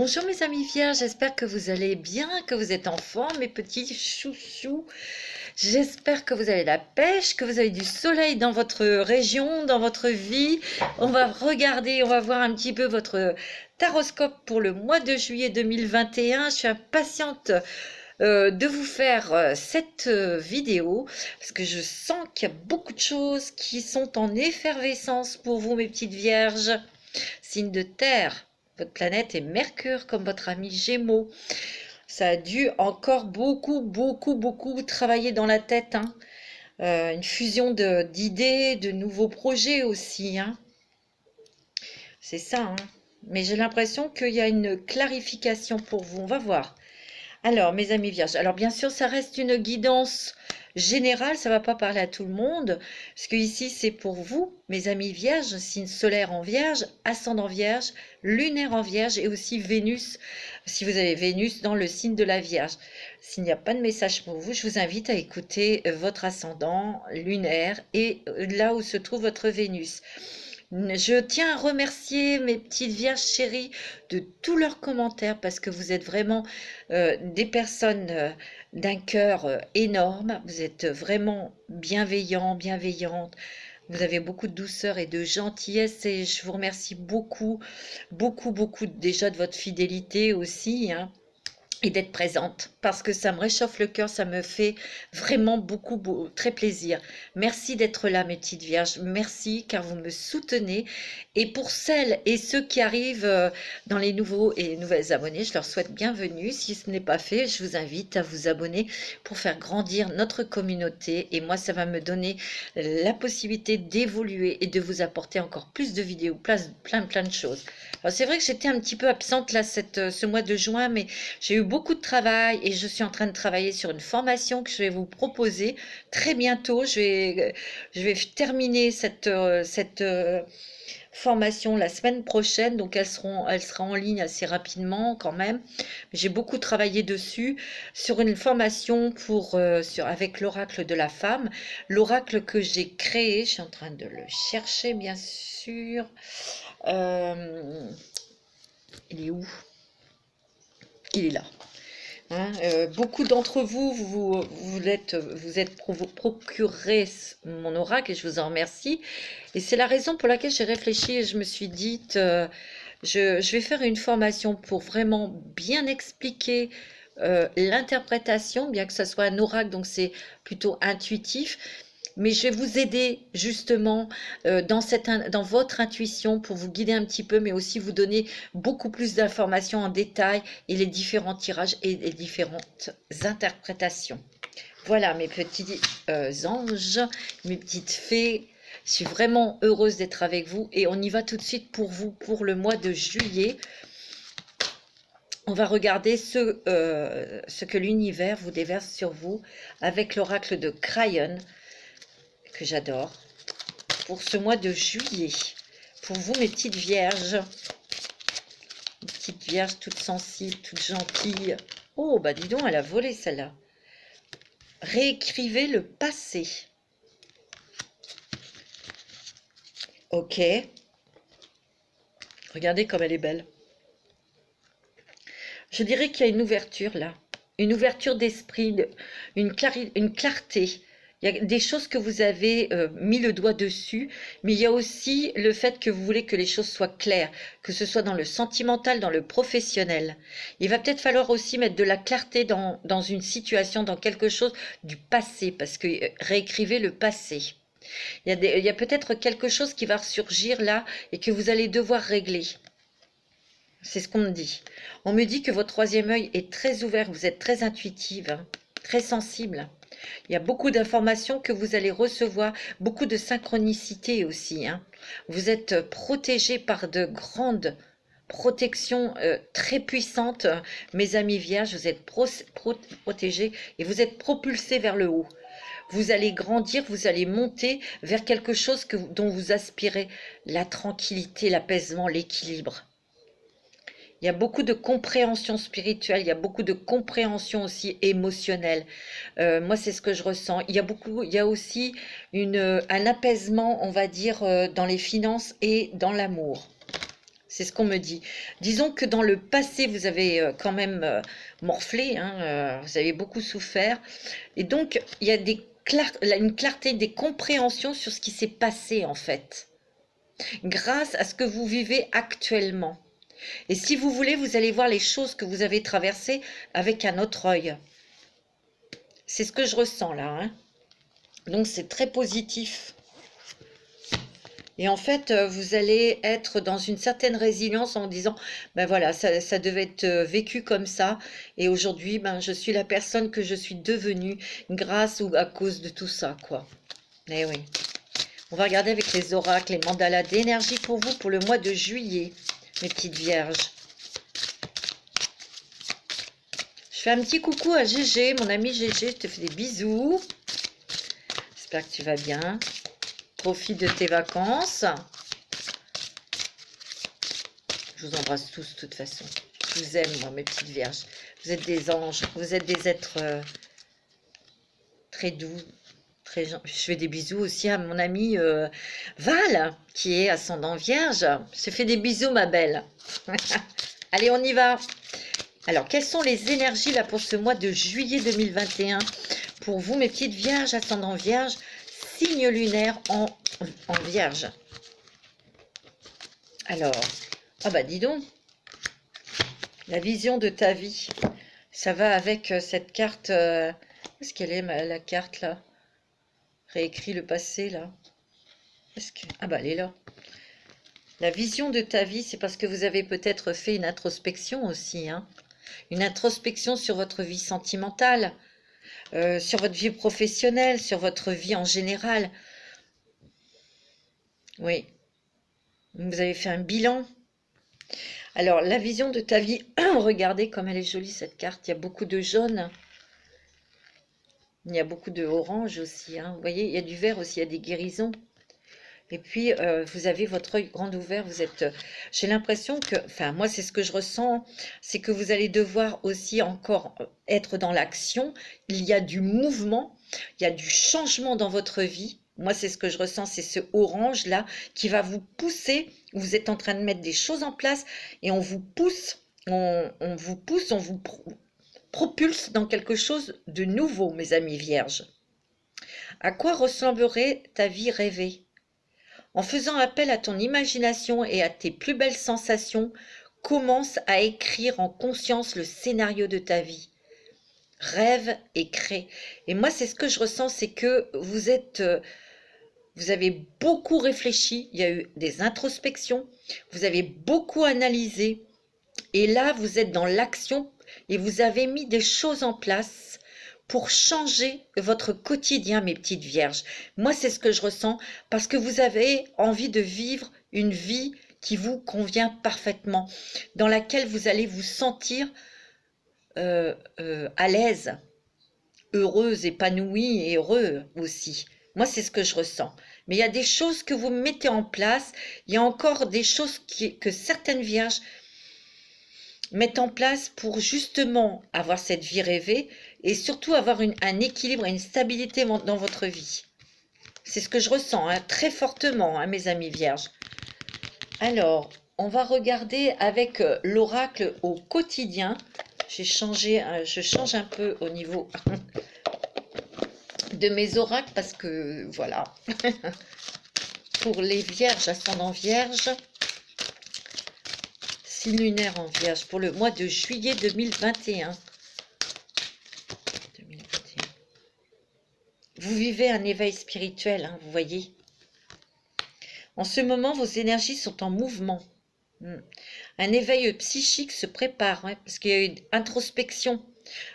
Bonjour mes amis vierges, j'espère que vous allez bien, que vous êtes en forme, mes petits chouchous. J'espère que vous avez la pêche, que vous avez du soleil dans votre région, dans votre vie. On va regarder, on va voir un petit peu votre taroscope pour le mois de juillet 2021. Je suis impatiente de vous faire cette vidéo parce que je sens qu'il y a beaucoup de choses qui sont en effervescence pour vous mes petites vierges. Signe de terre. Votre planète est Mercure comme votre ami Gémeaux. Ça a dû encore beaucoup travailler dans la tête. Hein. Une fusion d'idées, de nouveaux projets aussi. Hein. C'est ça. Hein. Mais j'ai l'impression qu'il y a une clarification pour vous. On va voir. Alors, mes amis vierges, alors bien sûr, ça reste une guidance générale, ça ne va pas parler à tout le monde, parce que ici, c'est pour vous, mes amis vierges, signe solaire en vierge, ascendant vierge, lunaire en vierge, et aussi Vénus, si vous avez Vénus dans le signe de la vierge. S'il n'y a pas de message pour vous, je vous invite à écouter votre ascendant lunaire et là où se trouve votre Vénus. Je tiens à remercier mes petites vierges chéries de tous leurs commentaires parce que vous êtes vraiment des personnes d'un cœur énorme. Vous êtes vraiment bienveillantes. Vous avez beaucoup de douceur et de gentillesse et je vous remercie beaucoup déjà de votre fidélité aussi. Hein. Et d'être présente parce que ça me réchauffe le cœur, ça me fait vraiment très plaisir. Merci d'être là mes petites vierges, merci car vous me soutenez et pour celles et ceux qui arrivent dans les nouveaux et nouvelles abonnés, je leur souhaite bienvenue. Si ce n'est pas fait, je vous invite à vous abonner pour faire grandir notre communauté et moi ça va me donner la possibilité d'évoluer et de vous apporter encore plus de vidéos, plein de choses. Alors c'est vrai que j'étais un petit peu absente là ce mois de juin mais j'ai eu beaucoup de travail et je suis en train de travailler sur une formation que je vais vous proposer très bientôt. Je vais terminer cette formation la semaine prochaine, donc elle sera en ligne assez rapidement quand même. J'ai beaucoup travaillé dessus sur une formation avec l'oracle de la femme, l'oracle que j'ai créé. Je suis en train de le chercher bien sûr. Il est où? Il est là. Hein, beaucoup d'entre vous êtes procuré mon oracle et je vous en remercie. Et c'est la raison pour laquelle j'ai réfléchi et je me suis dit, je vais faire une formation pour vraiment bien expliquer l'interprétation, bien que ce soit un oracle, donc c'est plutôt intuitif. Mais je vais vous aider justement dans votre intuition pour vous guider un petit peu, mais aussi vous donner beaucoup plus d'informations en détail et les différents tirages et les différentes interprétations. Voilà mes petits anges, mes petites fées. Je suis vraiment heureuse d'être avec vous et on y va tout de suite pour vous pour le mois de juillet. On va regarder ce que l'univers vous déverse sur vous avec l'oracle de Crayon, que j'adore, pour ce mois de juillet. Pour vous, mes petites vierges. Mes petites vierges toutes sensibles, toutes gentilles. Oh, bah dis donc, elle a volé celle-là. Réécrivez le passé. Ok. Regardez comme elle est belle. Je dirais qu'il y a une ouverture là. Une ouverture d'esprit, une clarté. Il y a des choses que vous avez mis le doigt dessus, mais il y a aussi le fait que vous voulez que les choses soient claires, que ce soit dans le sentimental, dans le professionnel. Il va peut-être falloir aussi mettre de la clarté dans une situation, dans quelque chose du passé, parce que réécrivez le passé. Il y a peut-être quelque chose qui va ressurgir là et que vous allez devoir régler. C'est ce qu'on me dit. On me dit que votre troisième œil est très ouvert, vous êtes très intuitive, hein, très sensible. Il y a beaucoup d'informations que vous allez recevoir, beaucoup de synchronicité aussi. Hein. Vous êtes protégé par de grandes protections très puissantes. Mes amis vierges, vous êtes protégés et vous êtes propulsés vers le haut. Vous allez grandir, vous allez monter vers quelque chose dont vous aspirez, la tranquillité, l'apaisement, l'équilibre. Il y a beaucoup de compréhension spirituelle, il y a beaucoup de compréhension aussi émotionnelle. Moi, c'est ce que je ressens. Il y a aussi un apaisement, on va dire, dans les finances et dans l'amour. C'est ce qu'on me dit. Disons que dans le passé, vous avez quand même morflé, hein, vous avez beaucoup souffert. Et donc, il y a une clarté, des compréhensions sur ce qui s'est passé en fait, grâce à ce que vous vivez actuellement. Et si vous voulez, vous allez voir les choses que vous avez traversées avec un autre œil. C'est ce que je ressens là, hein. Donc c'est très positif. Et en fait, vous allez être dans une certaine résilience en disant, ben voilà, ça devait être vécu comme ça. Et aujourd'hui, ben, je suis la personne que je suis devenue grâce ou à cause de tout ça, quoi. Eh oui. On va regarder avec les oracles, les mandalas d'énergie pour vous pour le mois de juillet, mes petites vierges. Je fais un petit coucou à Gégé, mon ami Gégé, je te fais des bisous. J'espère que tu vas bien. Profite de tes vacances. Je vous embrasse tous de toute façon. Je vous aime, moi, mes petites vierges. Vous êtes des anges. Vous êtes des êtres très doux. Très... Je fais des bisous aussi à mon ami Val, qui est ascendant vierge. Je te fais des bisous, ma belle. Allez, on y va. Alors, quelles sont les énergies là pour ce mois de juillet 2021 pour vous, mes petites vierges, ascendant vierge, signe lunaire en vierge? Alors, ah bah dis donc, la vision de ta vie, ça va avec cette carte, où est-ce qu'elle est la carte là? Réécrit le passé là. Ah bah elle est là. La vision de ta vie, c'est parce que vous avez peut-être fait une introspection aussi, hein. Une introspection sur votre vie sentimentale, sur votre vie professionnelle, sur votre vie en général. Oui, vous avez fait un bilan. Alors, la vision de ta vie, regardez comme elle est jolie cette carte, il y a beaucoup de jaune. Il y a beaucoup de orange aussi, hein. Vous voyez, il y a du vert aussi, il y a des guérisons. Et puis, vous avez votre œil grand ouvert, vous êtes... j'ai l'impression que, enfin, moi, c'est ce que je ressens, c'est que vous allez devoir aussi encore être dans l'action. Il y a du mouvement, il y a du changement dans votre vie. Moi, c'est ce que je ressens, c'est ce orange-là qui va vous pousser. Vous êtes en train de mettre des choses en place et on vous pousse, on vous pousse, on vous propulse dans quelque chose de nouveau, mes amis vierges. À quoi ressemblerait ta vie rêvée? En faisant appel à ton imagination et à tes plus belles sensations, commence à écrire en conscience le scénario de ta vie. Rêve et crée. Et moi, c'est ce que je ressens, c'est que vous avez beaucoup réfléchi, il y a eu des introspections, vous avez beaucoup analysé, et là, vous êtes dans l'action et vous avez mis des choses en place pour changer votre quotidien, mes petites vierges. Moi, c'est ce que je ressens parce que vous avez envie de vivre une vie qui vous convient parfaitement, dans laquelle vous allez vous sentir à l'aise, heureuse, épanouie et heureux aussi. Moi, c'est ce que je ressens. Mais il y a des choses que vous mettez en place, il y a encore des choses que certaines vierges mettent en place pour justement avoir cette vie rêvée et surtout avoir un équilibre et une stabilité dans votre vie. C'est ce que je ressens, hein, très fortement, hein, mes amis vierges. Alors, on va regarder avec l'oracle au quotidien. Je change un peu au niveau de mes oracles parce que, voilà, pour les vierges, ascendant vierge, signe lunaire en vierge, pour le mois de juillet 2021. Vous vivez un éveil spirituel, hein, vous voyez. En ce moment, vos énergies sont en mouvement. Un éveil psychique se prépare, hein, parce qu'il y a une introspection.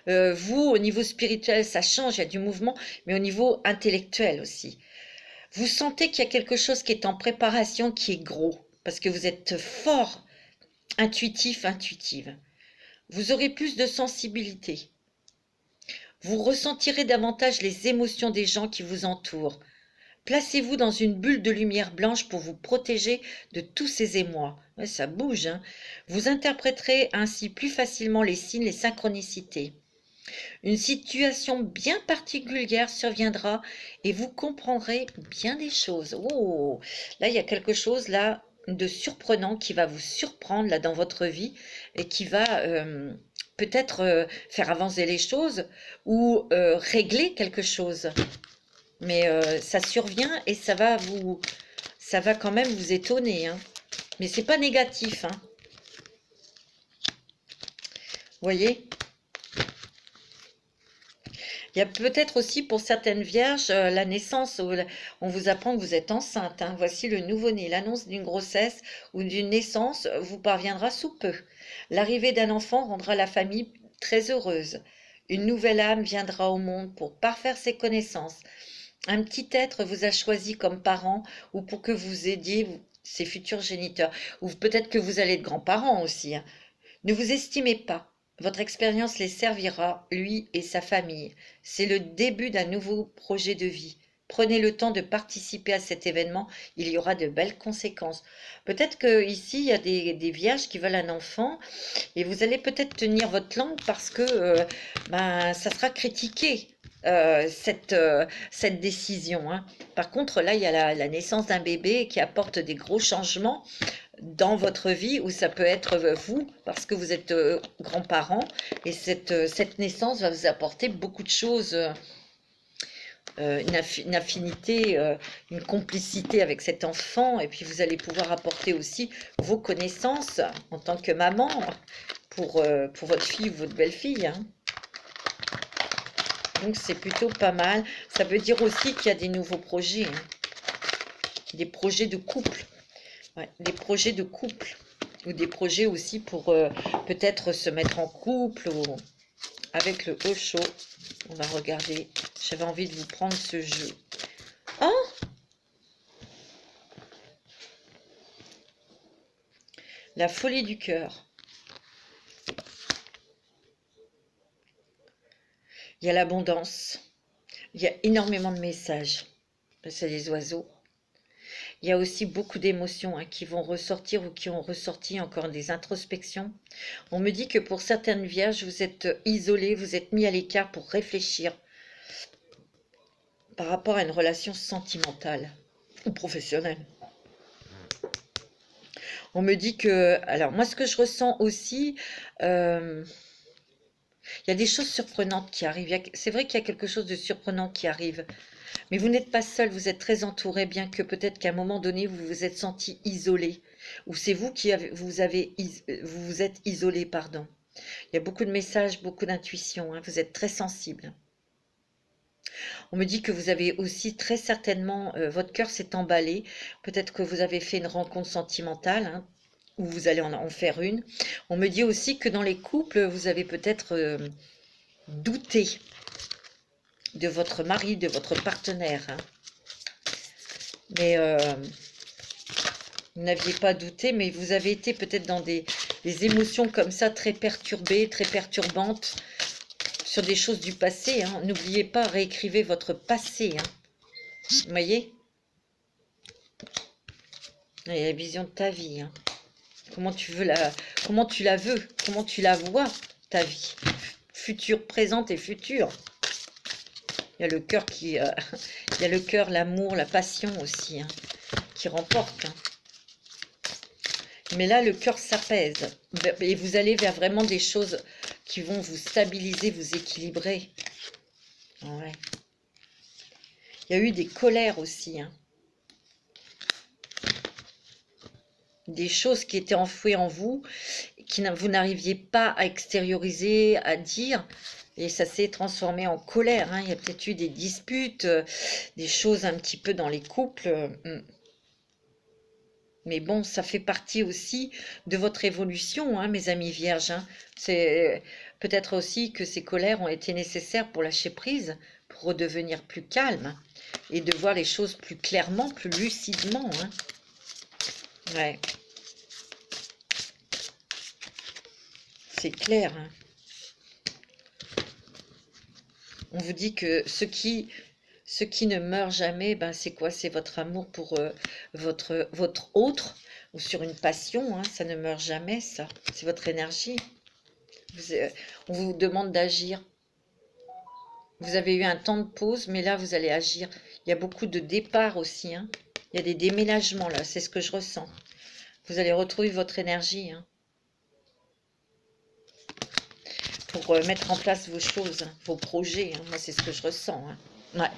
Vous, au niveau spirituel, ça change, il y a du mouvement, mais au niveau intellectuel aussi. Vous sentez qu'il y a quelque chose qui est en préparation, qui est gros, parce que vous êtes fort, intuitif, intuitive. Vous aurez plus de sensibilité. Vous ressentirez davantage les émotions des gens qui vous entourent. Placez-vous dans une bulle de lumière blanche pour vous protéger de tous ces émois. Ouais, ça bouge, hein. Vous interpréterez ainsi plus facilement les signes, les synchronicités. Une situation bien particulière surviendra et vous comprendrez bien des choses. Oh, là, il y a quelque chose, là, de surprenant qui va vous surprendre là dans votre vie et qui va peut-être faire avancer les choses ou régler quelque chose. Mais ça survient et ça va quand même vous étonner, hein. Mais c'est pas négatif, hein. Vous voyez? Il y a peut-être aussi pour certaines vierges la naissance, on vous apprend que vous êtes enceinte, hein. Voici le nouveau-né, l'annonce d'une grossesse ou d'une naissance vous parviendra sous peu. L'arrivée d'un enfant rendra la famille très heureuse. Une nouvelle âme viendra au monde pour parfaire ses connaissances. Un petit être vous a choisi comme parent ou pour que vous aidiez ses futurs géniteurs. Ou peut-être que vous allez être grands-parents aussi, hein. Ne vous estimez pas. Votre expérience les servira, lui et sa famille. C'est le début d'un nouveau projet de vie. Prenez le temps de participer à cet événement, il y aura de belles conséquences. Peut-être qu'ici, il y a des vierges qui veulent un enfant et vous allez peut-être tenir votre langue parce que ça sera critiqué. Cette décision, hein. Par contre, là, il y a la naissance d'un bébé qui apporte des gros changements dans votre vie, ou ça peut être vous, parce que vous êtes grands-parents, et cette naissance va vous apporter beaucoup de choses, une affinité, une complicité avec cet enfant, et puis vous allez pouvoir apporter aussi vos connaissances en tant que maman pour votre fille ou votre belle-fille, hein. Donc c'est plutôt pas mal. Ça veut dire aussi qu'il y a des nouveaux projets, hein. Des projets de couple. Ouais, des projets de couple. Ou des projets aussi pour peut-être se mettre en couple ou avec le Osho. On va regarder. J'avais envie de vous prendre ce jeu. Oh! La folie du cœur. Il y a l'abondance. Il y a énormément de messages. C'est des oiseaux. Il y a aussi beaucoup d'émotions, hein, qui vont ressortir ou qui ont ressorti, encore des introspections. On me dit que pour certaines vierges, vous êtes isolées, vous êtes mis à l'écart pour réfléchir par rapport à une relation sentimentale ou professionnelle. On me dit que... Alors, moi, ce que je ressens aussi... il y a des choses surprenantes qui arrivent. C'est vrai qu'il y a quelque chose de surprenant qui arrive. Mais vous n'êtes pas seul, vous êtes très entouré, bien que peut-être qu'à un moment donné, vous vous êtes senti isolé. Ou c'est vous qui vous vous êtes isolé, pardon. Il y a beaucoup de messages, beaucoup d'intuition, hein, vous êtes très sensible. On me dit que vous avez aussi très certainement, votre cœur s'est emballé. Peut-être que vous avez fait une rencontre sentimentale, hein, ou vous allez en faire une. On me dit aussi que dans les couples, vous avez peut-être douté de votre mari, de votre partenaire, hein. Mais vous n'aviez pas douté, mais vous avez été peut-être dans des émotions comme ça, très perturbées, très perturbantes, sur des choses du passé, hein. N'oubliez pas, réécrivez votre passé, hein. Vous voyez? Il y a la vision de ta vie, hein. Comment tu la veux, comment tu la vois, ta vie, future, présente et future. Il y a le cœur il y a le cœur, l'amour, la passion aussi, hein, qui remporte, hein. Mais là, le cœur s'apaise et vous allez vers vraiment des choses qui vont vous stabiliser, vous équilibrer. Ouais. Il y a eu des colères aussi, hein. Des choses qui étaient enfouies en vous, vous n'arriviez pas à extérioriser, à dire, et ça s'est transformé en colère, hein. Il y a peut-être eu des disputes, des choses un petit peu dans les couples. Mais bon, ça fait partie aussi de votre évolution, hein, mes amis vierges, hein. C'est peut-être aussi que ces colères ont été nécessaires pour lâcher prise, pour redevenir plus calme et de voir les choses plus clairement, plus lucidement, hein. Ouais. C'est clair, hein. On vous dit que ce qui ne meurt jamais, ben c'est quoi? C'est votre amour pour votre autre, ou sur une passion, hein, ça ne meurt jamais, ça. C'est votre énergie. On vous demande d'agir. Vous avez eu un temps de pause, mais là, vous allez agir. Il y a beaucoup de départs aussi, hein. Il y a des déménagements, là, c'est ce que je ressens. Vous allez retrouver votre énergie hein, pour mettre en place vos choses, hein, vos projets. Hein. Moi, c'est ce que je ressens. Hein. Ouais.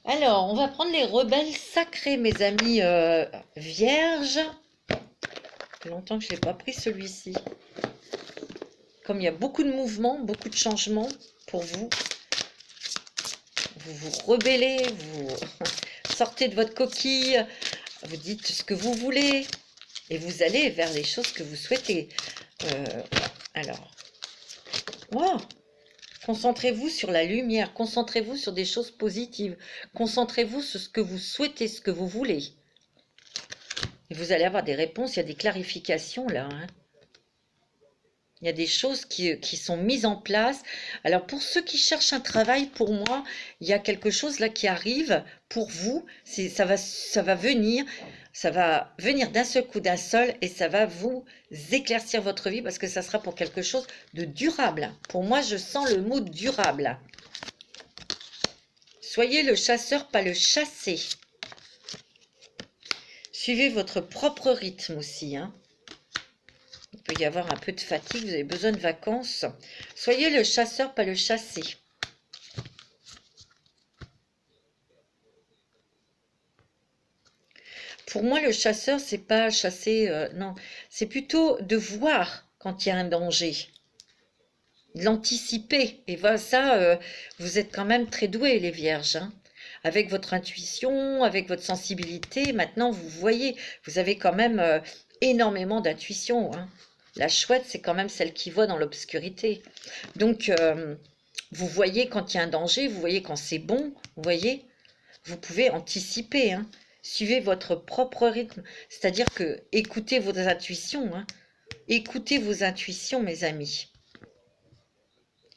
Alors, on va prendre les rebelles sacrés, mes amis vierges. Ça fait longtemps que je n'ai pas pris celui-ci. Comme il y a beaucoup de mouvements, beaucoup de changements pour vous, vous vous rebellez, vous sortez de votre coquille, vous dites ce que vous voulez et vous allez vers les choses que vous souhaitez. Alors, wow. Concentrez-vous sur la lumière, concentrez-vous sur des choses positives, concentrez-vous sur ce que vous souhaitez, ce que vous voulez. Et vous allez avoir des réponses, il y a des clarifications là. Hein. Il y a des choses qui sont mises en place. Alors pour ceux qui cherchent un travail, pour moi, il y a quelque chose là qui arrive pour vous. Ça va venir d'un seul coup, d'un seul, et ça va vous éclaircir votre vie parce que ça sera pour quelque chose de durable. Pour moi, je sens le mot durable. Soyez le chasseur, pas le chassé. Suivez votre propre rythme aussi, hein. Il peut y avoir un peu de fatigue, vous avez besoin de vacances. Soyez le chasseur, pas le chassé. Pour moi, le chasseur, c'est pas chasser, non. C'est plutôt de voir quand il y a un danger. De l'anticiper. Et voilà, ça, vous êtes quand même très doués, les vierges. Hein. Avec votre intuition, avec votre sensibilité, maintenant, vous voyez, vous avez quand même énormément d'intuition, hein. La chouette, c'est quand même celle qui voit dans l'obscurité. Donc, vous voyez quand il y a un danger, vous voyez quand c'est bon, vous voyez. Vous pouvez anticiper, hein. Suivez votre propre rythme. C'est-à-dire que écoutez vos intuitions, hein. Écoutez vos intuitions, mes amis.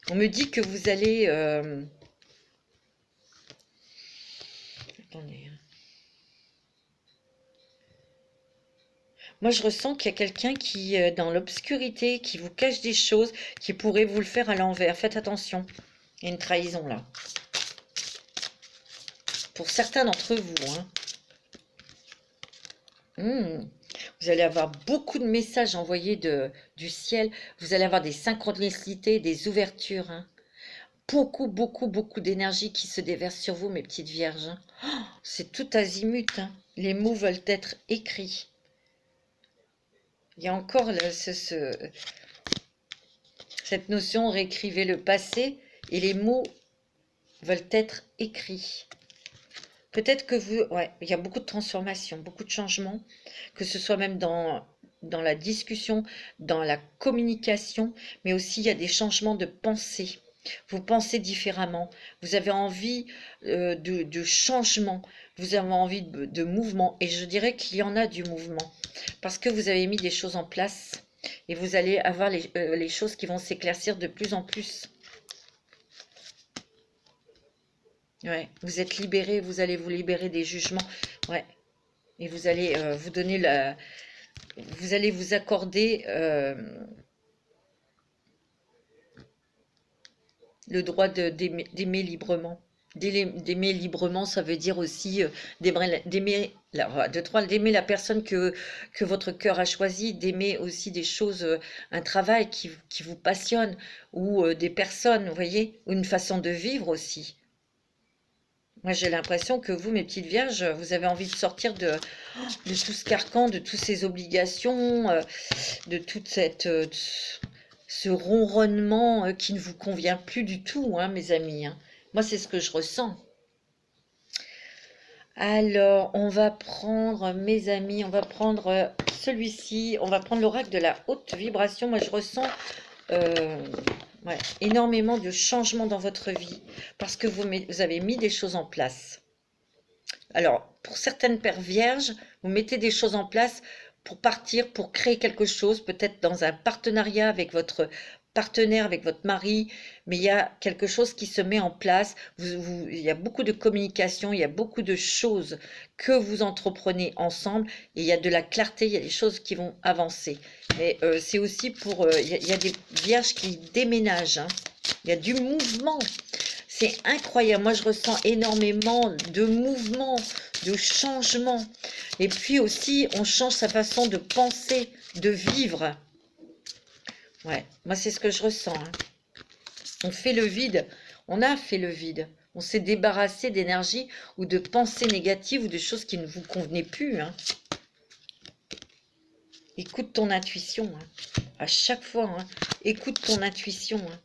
On me dit que vous allez... Attendez. Moi, je ressens qu'il y a quelqu'un qui, dans l'obscurité, qui vous cache des choses, qui pourrait vous le faire à l'envers. Faites attention. Il y a une trahison là. Pour certains d'entre vous. Hein. Vous allez avoir beaucoup de messages envoyés du ciel. Vous allez avoir des synchronicités, des ouvertures. Hein. Beaucoup, beaucoup, beaucoup d'énergie qui se déverse sur vous, mes petites vierges. Hein. Oh, c'est tout azimut. Hein. Les mots veulent être écrits. Il y a encore cette notion, réécrivez le passé, et les mots veulent être écrits. Peut-être que il y a beaucoup de transformations, beaucoup de changements, que ce soit même dans la discussion, dans la communication, mais aussi il y a des changements de pensée. Vous pensez différemment, vous avez envie de changement, vous avez envie de mouvement, et je dirais qu'il y en a du mouvement, parce que vous avez mis des choses en place, et vous allez avoir les choses qui vont s'éclaircir de plus en plus. Ouais, vous êtes libéré, vous allez vous libérer des jugements, ouais, et vous allez vous donner vous allez vous accorder le droit d'aimer librement. D'aimer librement, ça veut dire aussi d'aimer la personne que votre cœur a choisi, d'aimer aussi des choses, un travail qui vous passionne, ou des personnes, vous voyez, ou une façon de vivre aussi. Moi, j'ai l'impression que vous, mes petites vierges, vous avez envie de sortir de tout ce carcan, de toutes ces obligations, de toute ce ronronnement qui ne vous convient plus du tout, hein, mes amis. Hein. Moi, c'est ce que je ressens. Alors, on va prendre, mes amis, on va prendre celui-ci. On va prendre l'oracle de la haute vibration. Moi, je ressens énormément de changements dans votre vie parce que vous avez mis des choses en place. Alors, pour certaines paires vierges, vous mettez des choses en place pour partir, pour créer quelque chose, peut-être dans un partenariat avec votre partenaire, avec votre mari, mais il y a quelque chose qui se met en place, il y a beaucoup de communication, il y a beaucoup de choses que vous entreprenez ensemble, et il y a de la clarté, il y a des choses qui vont avancer. Mais c'est aussi pour... il y a des vierges qui déménagent, hein. Il y a du mouvement. C'est incroyable. Moi, je ressens énormément de mouvements, de changement. Et puis aussi, on change sa façon de penser, de vivre. Ouais, moi c'est ce que je ressens. Hein. On fait le vide, on a fait le vide. On s'est débarrassé d'énergie ou de pensées négatives ou de choses qui ne vous convenaient plus. Hein. Écoute ton intuition. Hein. À chaque fois, hein. Écoute ton intuition. Hein.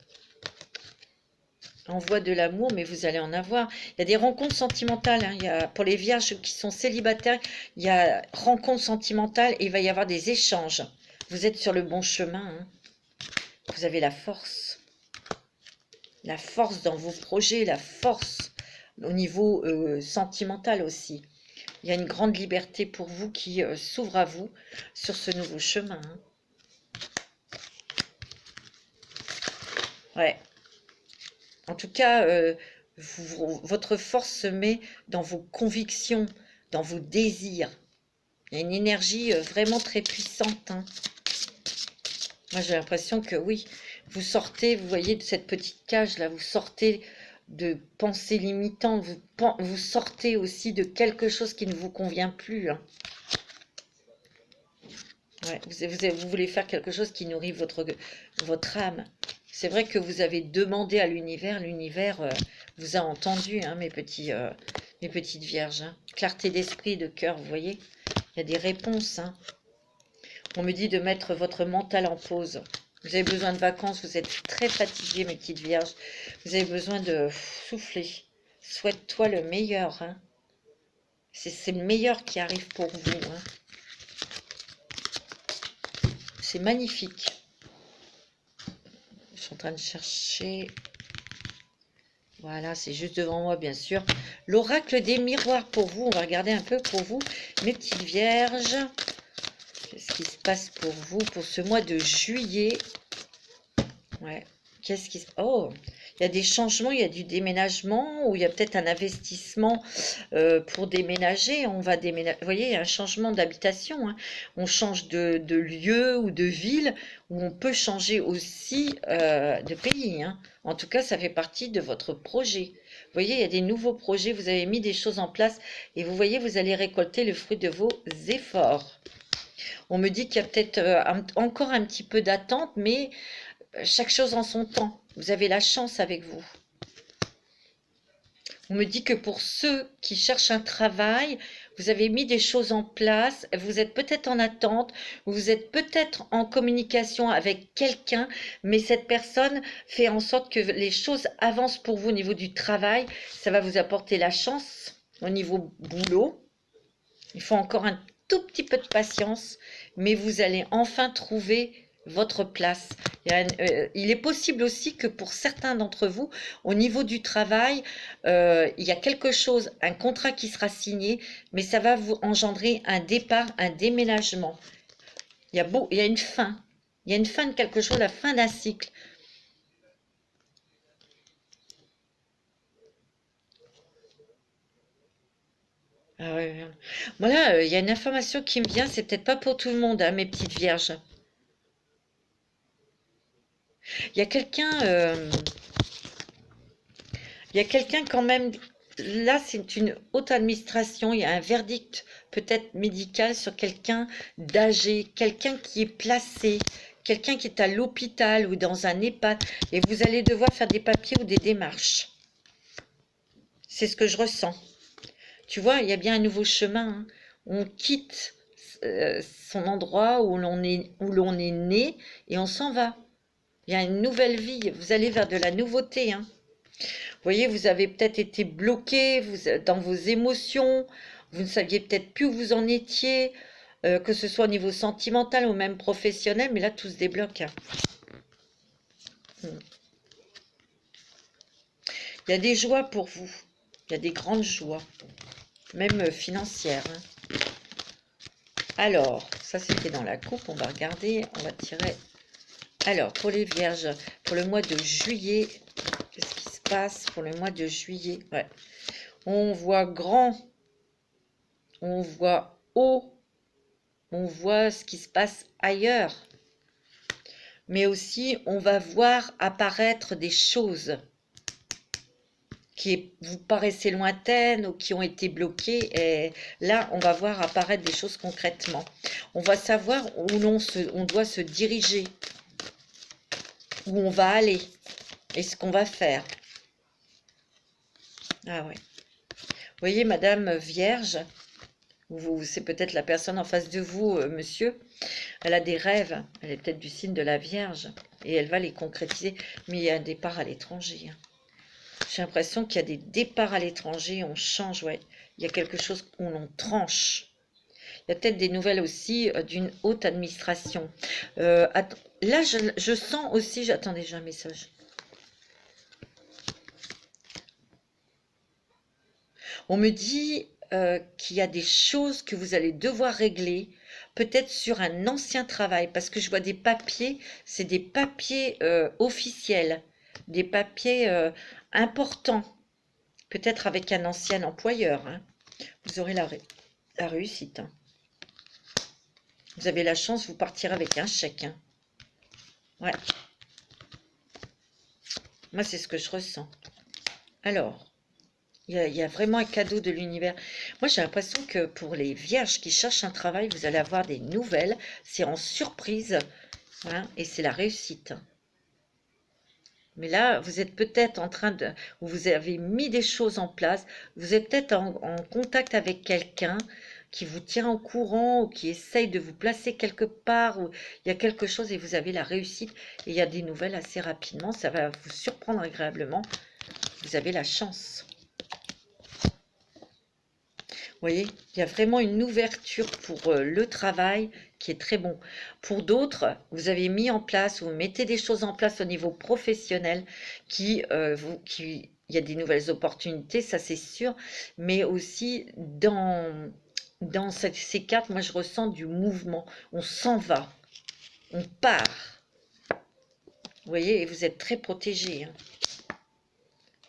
Envoie de l'amour, mais vous allez en avoir. Il y a des rencontres sentimentales. Hein. Il y a, pour les vierges qui sont célibataires, il y a rencontres sentimentales et il va y avoir des échanges. Vous êtes sur le bon chemin. Hein. Vous avez la force. La force dans vos projets, la force au niveau sentimental aussi. Il y a une grande liberté pour vous qui s'ouvre à vous sur ce nouveau chemin. Hein. Ouais. En tout cas, votre force se met dans vos convictions, dans vos désirs. Il y a une énergie vraiment très puissante. Hein. Moi, j'ai l'impression que oui, vous sortez, vous voyez, de cette petite cage-là, vous sortez de pensées limitantes, vous sortez aussi de quelque chose qui ne vous convient plus. Hein. Ouais, vous voulez faire quelque chose qui nourrit votre âme. C'est vrai que vous avez demandé à l'univers vous a entendu, hein, mes petites vierges. Hein. Clarté d'esprit, de cœur, vous voyez, il y a des réponses. Hein. On me dit de mettre votre mental en pause. Vous avez besoin de vacances, vous êtes très fatigués, mes petites vierges. Vous avez besoin de souffler. Souhaite-toi le meilleur. Hein. C'est le meilleur qui arrive pour vous. Hein. C'est magnifique. Je suis en train de chercher. Voilà, c'est juste devant moi, bien sûr. L'oracle des miroirs pour vous. On va regarder un peu pour vous, mes petites vierges. Qu'est-ce qui se passe pour vous pour ce mois de juillet? Ouais. Qu'est-ce qui se... Oh, il y a des changements, il y a du déménagement ou il y a peut-être un investissement pour déménager. On va déménager. Vous voyez, il y a un changement d'habitation. Hein. On change de lieu ou de ville ou on peut changer aussi de pays. Hein. En tout cas, ça fait partie de votre projet. Vous voyez, il y a des nouveaux projets. Vous avez mis des choses en place et vous voyez, vous allez récolter le fruit de vos efforts. On me dit qu'il y a peut-être encore un petit peu d'attente, mais chaque chose en son temps. Vous avez la chance avec vous. On me dit que pour ceux qui cherchent un travail, vous avez mis des choses en place, vous êtes peut-être en attente, vous êtes peut-être en communication avec quelqu'un, mais cette personne fait en sorte que les choses avancent pour vous au niveau du travail. Ça va vous apporter la chance au niveau boulot. Il faut encore un tout petit peu de patience, mais vous allez enfin trouver votre place. Il est possible aussi que pour certains d'entre vous, au niveau du travail, il y a quelque chose, un contrat qui sera signé, mais ça va vous engendrer un départ, un déménagement. Il y a une fin. Il y a une fin de quelque chose, la fin d'un cycle. Ah ouais. Voilà, il y a une information qui me vient, c'est peut-être pas pour tout le monde, hein, mes petites vierges. Il y a quelqu'un quand même, là c'est une haute administration, il y a un verdict peut-être médical sur quelqu'un d'âgé, quelqu'un qui est placé, quelqu'un qui est à l'hôpital ou dans un EHPAD et vous allez devoir faire des papiers ou des démarches. C'est ce que je ressens. Tu vois, il y a bien un nouveau chemin. Hein. On quitte son endroit où l'on est né et on s'en va. Il y a une nouvelle vie. Vous allez vers de la nouveauté. Hein. Vous voyez, vous avez peut-être été bloqué dans vos émotions. Vous ne saviez peut-être plus où vous en étiez, que ce soit au niveau sentimental ou même professionnel. Mais là, tout se débloque. Hein. Il y a des joies pour vous. Il y a des grandes joies, même financières. Hein. Alors, ça c'était dans la coupe. On va regarder. On va tirer... Alors, pour les vierges, pour le mois de juillet, qu'est-ce qui se passe pour le mois de juillet? Ouais. On voit grand, on voit haut, on voit ce qui se passe ailleurs. Mais aussi, on va voir apparaître des choses. vous paraissaient lointaines ou qui ont été bloquées. Et là, on va voir apparaître des choses concrètement. On va savoir où on doit se diriger, où on va aller et ce qu'on va faire. Ah ouais. Vous voyez, Madame Vierge, c'est peut-être la personne en face de vous, monsieur. Elle a des rêves. Elle est peut-être du signe de la Vierge. Et elle va les concrétiser. Mais il y a un départ à l'étranger. Hein. J'ai l'impression qu'il y a des départs à l'étranger. On change, ouais. Il y a quelque chose où l'on tranche. Il y a peut-être des nouvelles aussi d'une haute administration. Là, je sens aussi... Attendez, j'ai un message. On me dit qu'il y a des choses que vous allez devoir régler, peut-être sur un ancien travail, parce que je vois des papiers, c'est des papiers officiels, des papiers importants, peut-être avec un ancien employeur. Hein. Vous aurez la réussite. Hein. Vous avez la chance, vous partirez avec un chèque. Hein. Ouais. Moi, c'est ce que je ressens. Alors... Il y a vraiment un cadeau de l'univers. Moi, j'ai l'impression que pour les vierges qui cherchent un travail, vous allez avoir des nouvelles. C'est en surprise. Hein, et c'est la réussite. Mais là, vous êtes peut-être en train de... Vous avez mis des choses en place. Vous êtes peut-être en contact avec quelqu'un qui vous tient au courant ou qui essaye de vous placer quelque part où il y a quelque chose et vous avez la réussite. Et il y a des nouvelles assez rapidement. Ça va vous surprendre agréablement. Vous avez la chance. Vous voyez, il y a vraiment une ouverture pour le travail qui est très bon. Pour d'autres, vous avez mis en place, vous mettez des choses en place au niveau professionnel il y a des nouvelles opportunités, ça c'est sûr, mais aussi dans ces cartes, moi je ressens du mouvement. On s'en va, on part. Vous voyez, et vous êtes très protégé. Hein.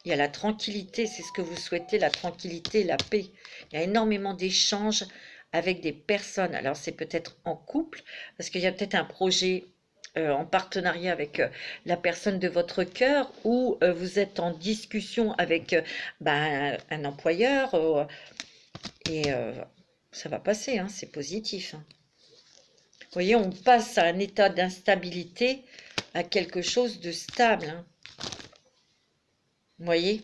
Il y a la tranquillité, c'est ce que vous souhaitez, la tranquillité, la paix. Il y a énormément d'échanges avec des personnes. Alors, c'est peut-être en couple, parce qu'il y a peut-être un projet en partenariat avec la personne de votre cœur, ou vous êtes en discussion avec un employeur, et ça va passer, hein, c'est positif. Hein. Vous voyez, on passe à un état d'instabilité à quelque chose de stable. Hein. Vous voyez,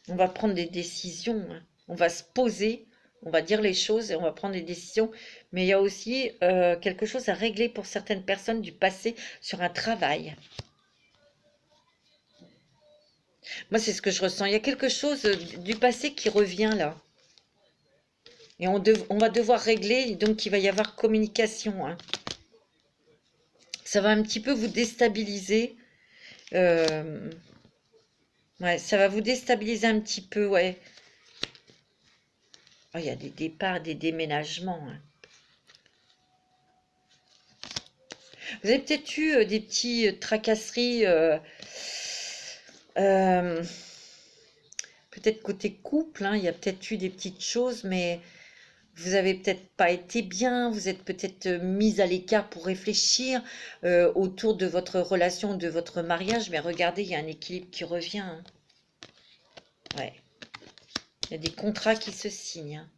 on va prendre des décisions, hein. On va se poser, on va dire les choses et on va prendre des décisions. Mais il y a aussi quelque chose à régler pour certaines personnes du passé sur un travail. Moi, c'est ce que je ressens. Il y a quelque chose du passé qui revient là. Et on va devoir régler, donc il va y avoir communication. Hein. Ça va un petit peu vous déstabiliser. Ouais, ça va vous déstabiliser un petit peu, ouais. Oh, il y a des départs, des déménagements. Hein. Vous avez peut-être eu des petits tracasseries, peut-être côté couple, hein, il y a peut-être eu des petites choses, mais vous avez peut-être pas été bien, vous êtes peut-être mise à l'écart pour réfléchir autour de votre relation, de votre mariage, mais regardez, il y a un équilibre qui revient. Hein. Ouais. Il y a des contrats qui se signent. Hein.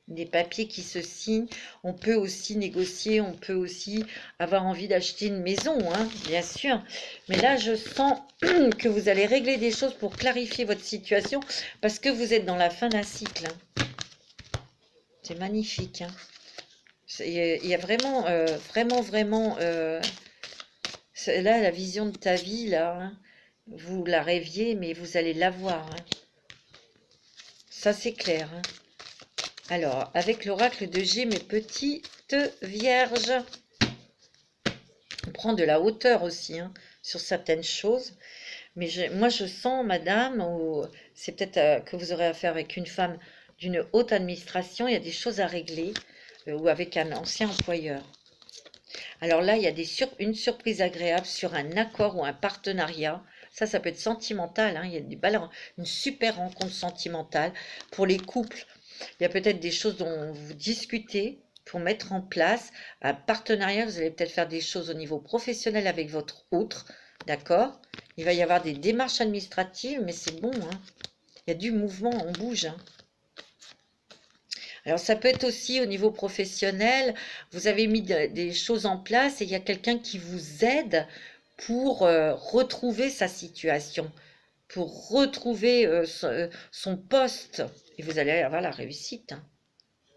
Des papiers qui se signent. On peut aussi négocier, on peut aussi avoir envie d'acheter une maison, hein, bien sûr. Mais là, je sens que vous allez régler des choses pour clarifier votre situation parce que vous êtes dans la fin d'un cycle. Hein. C'est magnifique. Hein. Il y a vraiment, vraiment, là, la vision de ta vie, là, hein, vous la rêviez, mais vous allez l'avoir. Hein. Ça, c'est clair. Hein. Alors, avec l'oracle de G, mes petites vierges, on prend de la hauteur aussi hein, sur certaines choses. Mais moi, je sens, madame, c'est peut-être que vous aurez affaire avec une femme d'une haute administration, il y a des choses à régler, ou avec un ancien employeur. Alors là, il y a une surprise agréable sur un accord ou un partenariat. Ça peut être sentimental. Hein, il y a une super rencontre sentimentale. Pour les couples, il y a peut-être des choses dont vous discutez pour mettre en place un partenariat. Vous allez peut-être faire des choses au niveau professionnel avec votre autre d'accord? Il va y avoir des démarches administratives, mais c'est bon, hein. Il y a du mouvement, on bouge, hein. Alors, ça peut être aussi au niveau professionnel, vous avez mis des choses en place et il y a quelqu'un qui vous aide pour retrouver sa situation, pour retrouver son poste. Et vous allez avoir la réussite, hein.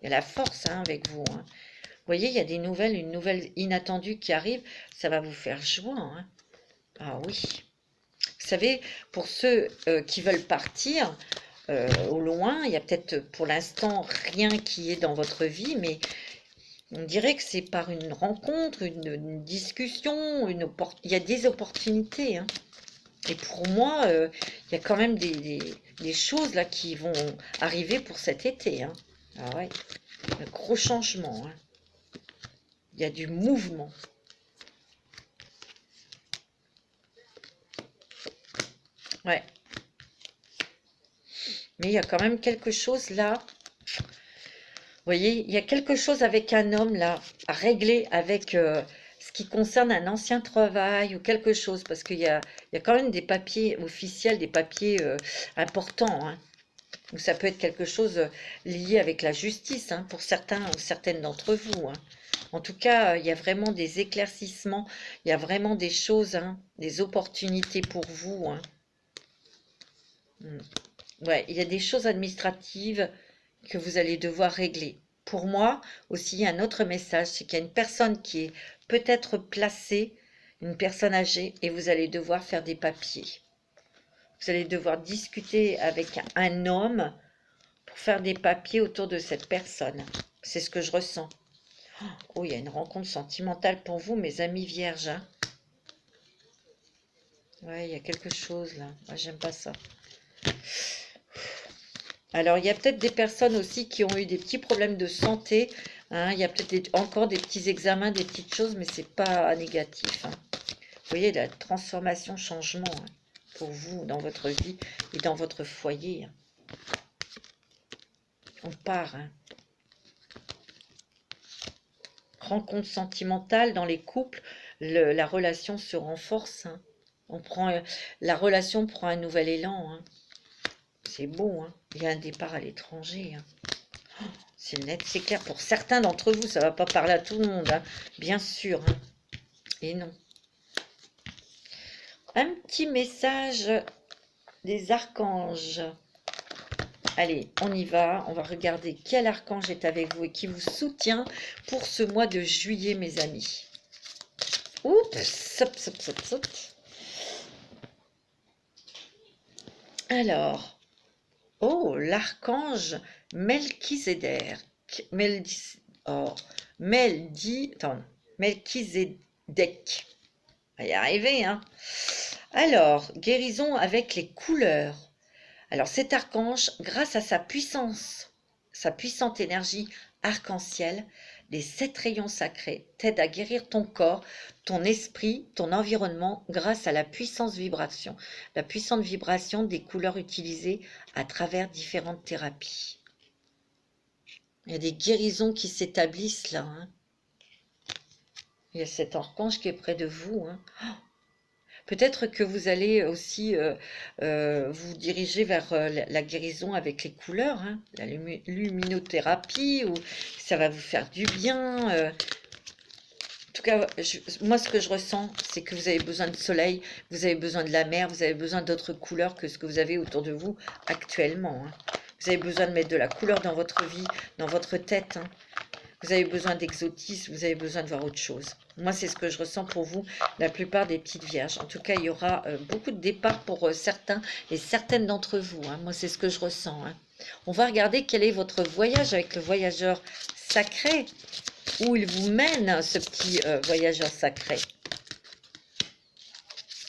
Il y a la force, hein, avec vous, hein. Vous voyez, il y a des nouvelles, une nouvelle inattendue qui arrive, ça va vous faire joie, hein. Ah oui. Vous savez, pour ceux qui veulent partir au loin, il y a peut-être pour l'instant rien qui est dans votre vie, mais on dirait que c'est par une rencontre, une discussion, il y a des opportunités, hein. Et pour moi, il y a quand même des choses là qui vont arriver pour cet été, hein. Ah ouais, un gros changement, hein. Il y a du mouvement. Ouais. Mais il y a quand même quelque chose là. Vous voyez, il y a quelque chose avec un homme là, à régler avec ce qui concerne un ancien travail ou quelque chose. Parce il y a quand même des papiers officiels, des papiers importants, hein. Ou ça peut être quelque chose lié avec la justice, hein, pour certains ou certaines d'entre vous, hein. En tout cas, il y a vraiment des éclaircissements, il y a vraiment des choses, hein, des opportunités pour vous, hein. Ouais, il y a des choses administratives que vous allez devoir régler. Pour moi, aussi, il y a un autre message, c'est qu'il y a une personne qui est peut-être placée, une personne âgée, et vous allez devoir faire des papiers. Vous allez devoir discuter avec un homme pour faire des papiers autour de cette personne. C'est ce que je ressens. Oh, il y a une rencontre sentimentale pour vous, mes amis vierges, hein. Ouais, il y a quelque chose là. Moi, j'aime pas ça. Alors, il y a peut-être des personnes aussi qui ont eu des petits problèmes de santé, hein. Il y a peut-être encore des petits examens, des petites choses, mais c'est pas négatif, hein. Vous voyez, la transformation, changement, hein, pour vous, dans votre vie et dans votre foyer, hein. On part, hein. Rencontre sentimentale dans les couples, la relation se renforce, hein. La relation prend un nouvel élan, hein. C'est beau, hein. Il y a un départ à l'étranger, hein. C'est net, c'est clair. Pour certains d'entre vous, ça ne va pas parler à tout le monde, hein, bien sûr, hein. Et non. Un petit message des archanges. Allez, on y va. On va regarder quel archange est avec vous et qui vous soutient pour ce mois de juillet, mes amis. Oups, hop, hop, hop, hop. Alors, oh, l'archange Melchizedek. Melchizedek. On va y arriver, hein. Alors, guérison avec les couleurs. Alors, cet archange, grâce à sa puissante énergie arc-en-ciel, les 7 rayons sacrés t'aident à guérir ton corps, ton esprit, ton environnement grâce à la puissante vibration des couleurs utilisées à travers différentes thérapies. Il y a des guérisons qui s'établissent là, hein. Il y a cet archange qui est près de vous, hein. Peut-être que vous allez aussi vous diriger vers la guérison avec les couleurs, hein, la luminothérapie, ou ça va vous faire du bien. En tout cas, moi, ce que je ressens, c'est que vous avez besoin de soleil, vous avez besoin de la mer, vous avez besoin d'autres couleurs que ce que vous avez autour de vous actuellement, hein. Vous avez besoin de mettre de la couleur dans votre vie, dans votre tête, hein. Vous avez besoin d'exotisme, vous avez besoin de voir autre chose. Moi, c'est ce que je ressens pour vous, la plupart des petites vierges. En tout cas, il y aura beaucoup de départs pour certains et certaines d'entre vous, hein. Moi, c'est ce que je ressens, hein. On va regarder quel est votre voyage avec le voyageur sacré, où il vous mène, ce petit voyageur sacré.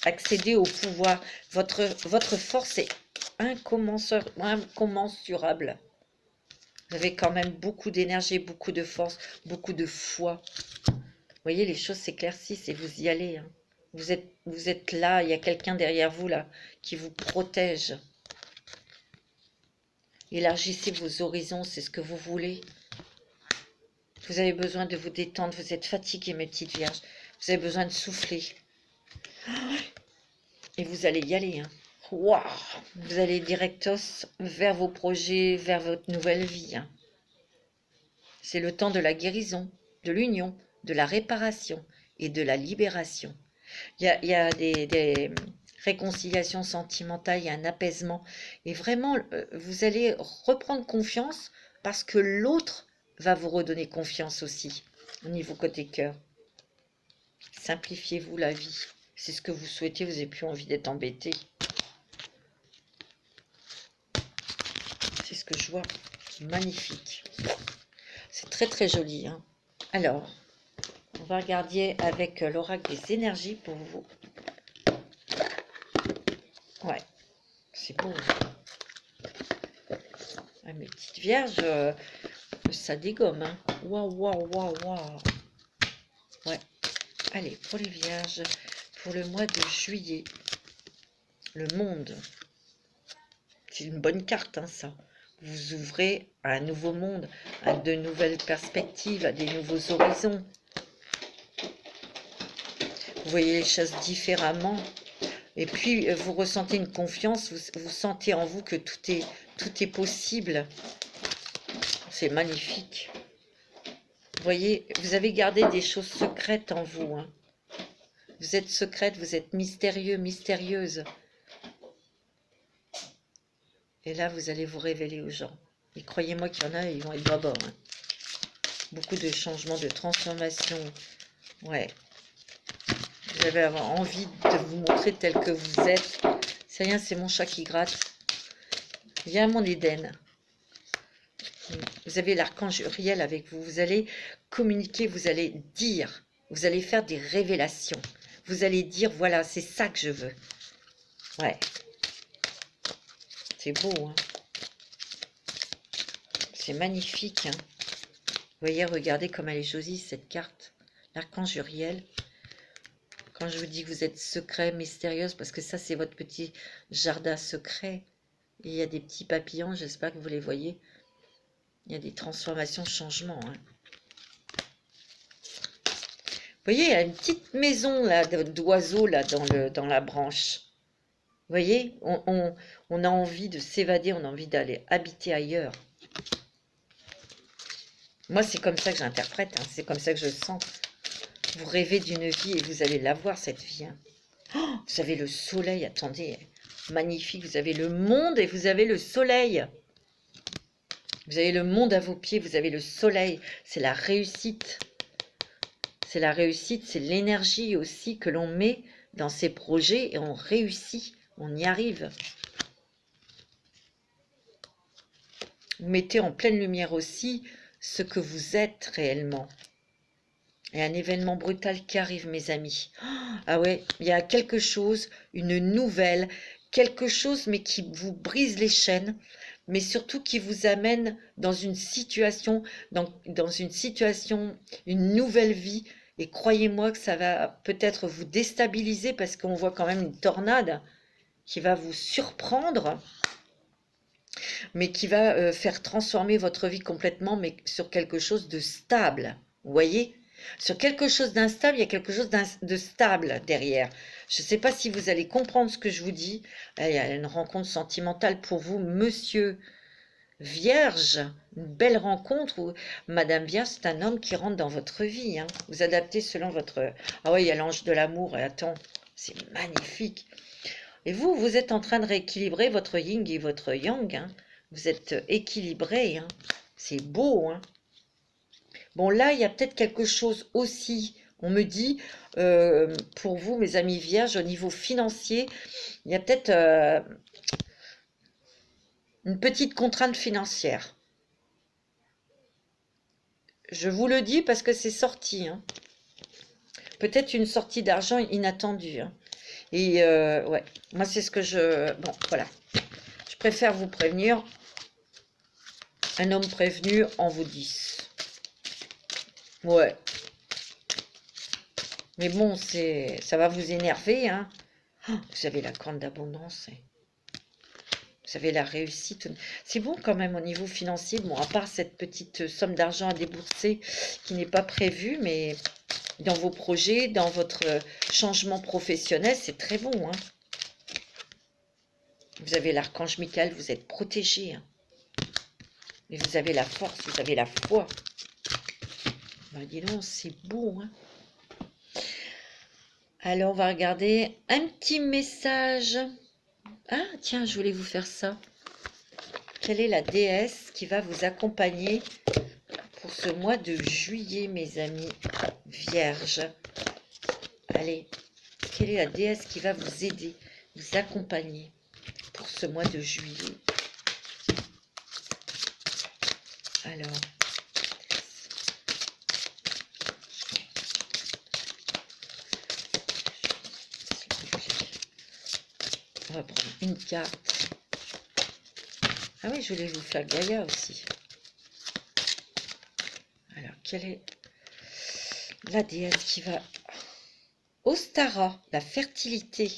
Accéder au pouvoir. Votre force est incommensurable. Vous avez quand même beaucoup d'énergie, beaucoup de force, beaucoup de foi. Vous voyez, les choses s'éclaircissent et vous y allez, hein. Vous êtes là, il y a quelqu'un derrière vous là qui vous protège. Élargissez vos horizons, c'est ce que vous voulez. Vous avez besoin de vous détendre, vous êtes fatigués, mes petites vierges. Vous avez besoin de souffler. Et vous allez y aller, hein. Waouh! Vous allez directos vers vos projets, vers votre nouvelle vie, hein. C'est le temps de la guérison, de l'union, de la réparation et de la libération. Il y a des réconciliations sentimentales, il y a un apaisement. Et vraiment, vous allez reprendre confiance parce que l'autre va vous redonner confiance aussi, au niveau côté cœur. Simplifiez-vous la vie. C'est ce que vous souhaitez, vous n'avez plus envie d'être embêté. C'est ce que je vois. Magnifique. C'est très très joli, hein. Alors, on va regarder avec l'oracle des énergies pour vous. Ouais, c'est beau. Ah, mes petites vierges, ça dégomme, hein. Waouh, waouh, waouh, waouh. Ouais. Allez, pour les vierges, pour le mois de juillet, le monde. C'est une bonne carte, hein, ça. Vous ouvrez à un nouveau monde, à de nouvelles perspectives, à des nouveaux horizons. Vous voyez les choses différemment. Et puis, vous ressentez une confiance, vous sentez en vous que tout est possible. C'est magnifique. Vous voyez, vous avez gardé des choses secrètes en vous, hein. Vous êtes secrète, vous êtes mystérieux, mystérieuse. Et là, vous allez vous révéler aux gens. Et croyez-moi qu'il y en a, ils vont être baba, hein. Beaucoup de changements, de transformations. Ouais. Vous allez avoir envie de vous montrer tel que vous êtes. C'est rien, c'est mon chat qui gratte. Viens à mon Éden. Vous avez l'archange Uriel avec vous. Vous allez communiquer, vous allez dire. Vous allez faire des révélations. Vous allez dire, voilà, c'est ça que je veux. Ouais. C'est beau, hein. C'est magnifique, hein. Vous voyez, regardez comme elle est jolie, cette carte. L'archange Uriel. Quand je vous dis que vous êtes secret, mystérieuse, parce que ça, c'est votre petit jardin secret. Et il y a des petits papillons, j'espère que vous les voyez. Il y a des transformations, changements, hein. Vous voyez, il y a une petite maison là d'oiseaux là dans la branche. Vous voyez, on a envie de s'évader, on a envie d'aller habiter ailleurs. Moi, c'est comme ça que j'interprète, hein, c'est comme ça que je le sens. Vous rêvez d'une vie et vous allez l'avoir, cette vie, hein. Oh, vous avez le soleil, attendez, magnifique. Vous avez le monde et vous avez le soleil. Vous avez le monde à vos pieds, vous avez le soleil. C'est la réussite. C'est la réussite, c'est l'énergie aussi que l'on met dans ces projets et on réussit, on y arrive. Vous mettez en pleine lumière aussi ce que vous êtes réellement. Et un événement brutal qui arrive, mes amis. Ah ouais, il y a quelque chose, une nouvelle, quelque chose mais qui vous brise les chaînes, mais surtout qui vous amène dans une situation, une nouvelle vie. Et croyez-moi que ça va peut-être vous déstabiliser parce qu'on voit quand même une tornade qui va vous surprendre, mais qui va faire transformer votre vie complètement, mais sur quelque chose de stable. Vous voyez ? Sur quelque chose d'instable, il y a quelque chose de stable derrière. Je ne sais pas si vous allez comprendre ce que je vous dis. Il y a une rencontre sentimentale pour vous, monsieur Vierge. Une belle rencontre où Madame Vierge, c'est un homme qui rentre dans votre vie, hein. Vous adaptez selon votre... Ah oui, il y a l'ange de l'amour. Et attends, c'est magnifique. Et vous, vous êtes en train de rééquilibrer votre yin et votre yang, hein. Vous êtes équilibré, hein. C'est beau, hein. Bon, là, il y a peut-être quelque chose aussi, on me dit, pour vous, mes amis vierges, au niveau financier, il y a peut-être une petite contrainte financière. Je vous le dis parce que c'est sorti, hein. Peut-être une sortie d'argent inattendue, hein. Et ouais, moi, c'est ce que je... Bon, voilà. Je préfère vous prévenir. Un homme prévenu en vous 10. Ouais. Mais bon, ça va vous énerver, hein. Oh, vous avez la corne d'abondance. Vous avez la réussite. C'est bon quand même au niveau financier. Bon, à part cette petite somme d'argent à débourser qui n'est pas prévue, mais dans vos projets, dans votre changement professionnel, c'est très bon, hein. Vous avez l'archange Michael, vous êtes protégé. Hein. Et vous avez la force, vous avez la foi. Ben, dis donc, c'est beau. Hein. Alors, on va regarder un petit message. Ah, tiens, je voulais vous faire ça. Quelle est la déesse qui va vous accompagner pour ce mois de juillet, mes amis vierges? Allez, quelle est la déesse qui va vous aider, vous accompagner pour ce mois de juillet? Alors, on va prendre une carte. Ah oui, je voulais vous faire Gaïa aussi. Alors, quelle est la déesse qui va... Ostara, la fertilité.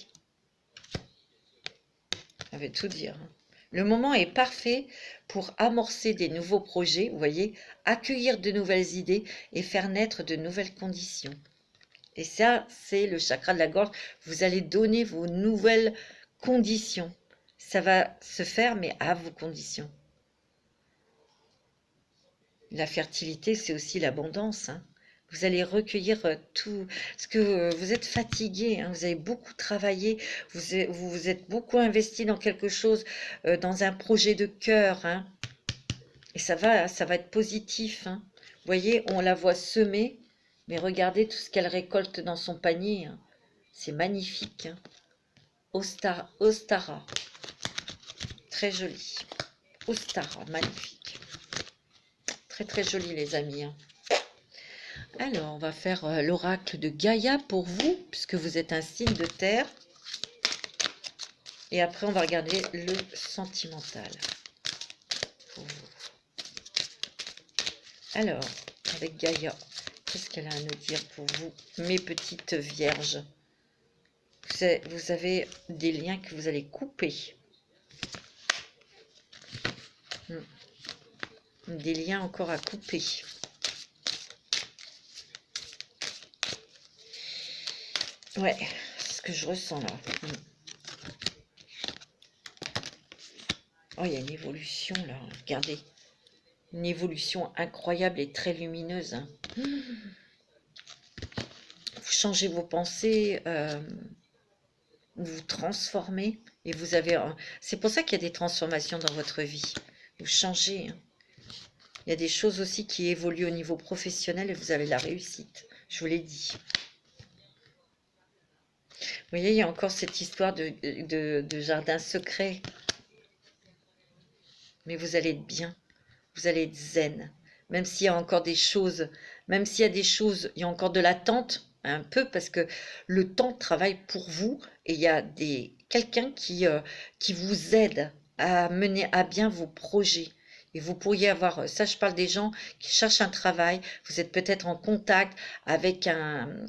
Ça veut tout dire. Hein. Le moment est parfait pour amorcer des nouveaux projets, vous voyez, accueillir de nouvelles idées et faire naître de nouvelles conditions. Et ça, c'est le chakra de la gorge. Vous allez donner vos nouvelles conditions. Ça va se faire, mais à vos conditions. La fertilité, c'est aussi l'abondance. Hein. Vous allez recueillir tout, parce que vous êtes fatigué, hein, vous avez beaucoup travaillé, vous êtes beaucoup investi dans quelque chose, dans un projet de cœur, hein, et ça va être positif. Hein. Vous voyez, on la voit semer, mais regardez tout ce qu'elle récolte dans son panier. Hein. C'est magnifique. Hein. Ostara, très joli. Ostara, magnifique. Très très joli les amis. Hein. Alors, on va faire l'oracle de Gaïa pour vous, puisque vous êtes un signe de terre. Et après, on va regarder le sentimental pour vous. Alors, avec Gaïa, qu'est-ce qu'elle a à nous dire pour vous, mes petites vierges? Vous avez des liens que vous allez couper. Des liens encore à couper. Ouais, c'est ce que je ressens là. Oh, il y a une évolution là, regardez. Une évolution incroyable et très lumineuse. Hein. Vous changez vos pensées, vous transformez et vous avez... C'est pour ça qu'il y a des transformations dans votre vie. Vous changez. Hein. Il y a des choses aussi qui évoluent au niveau professionnel et vous avez la réussite. Je vous l'ai dit. Vous voyez, il y a encore cette histoire de jardin secret. Mais vous allez être bien. Vous allez être zen. Même s'il y a encore des choses, même s'il y a des choses, il y a encore de l'attente, un peu, parce que le temps travaille pour vous et il y a quelqu'un qui vous aide à mener à bien vos projets. Et vous pourriez avoir, ça je parle des gens qui cherchent un travail, vous êtes peut-être en contact avec un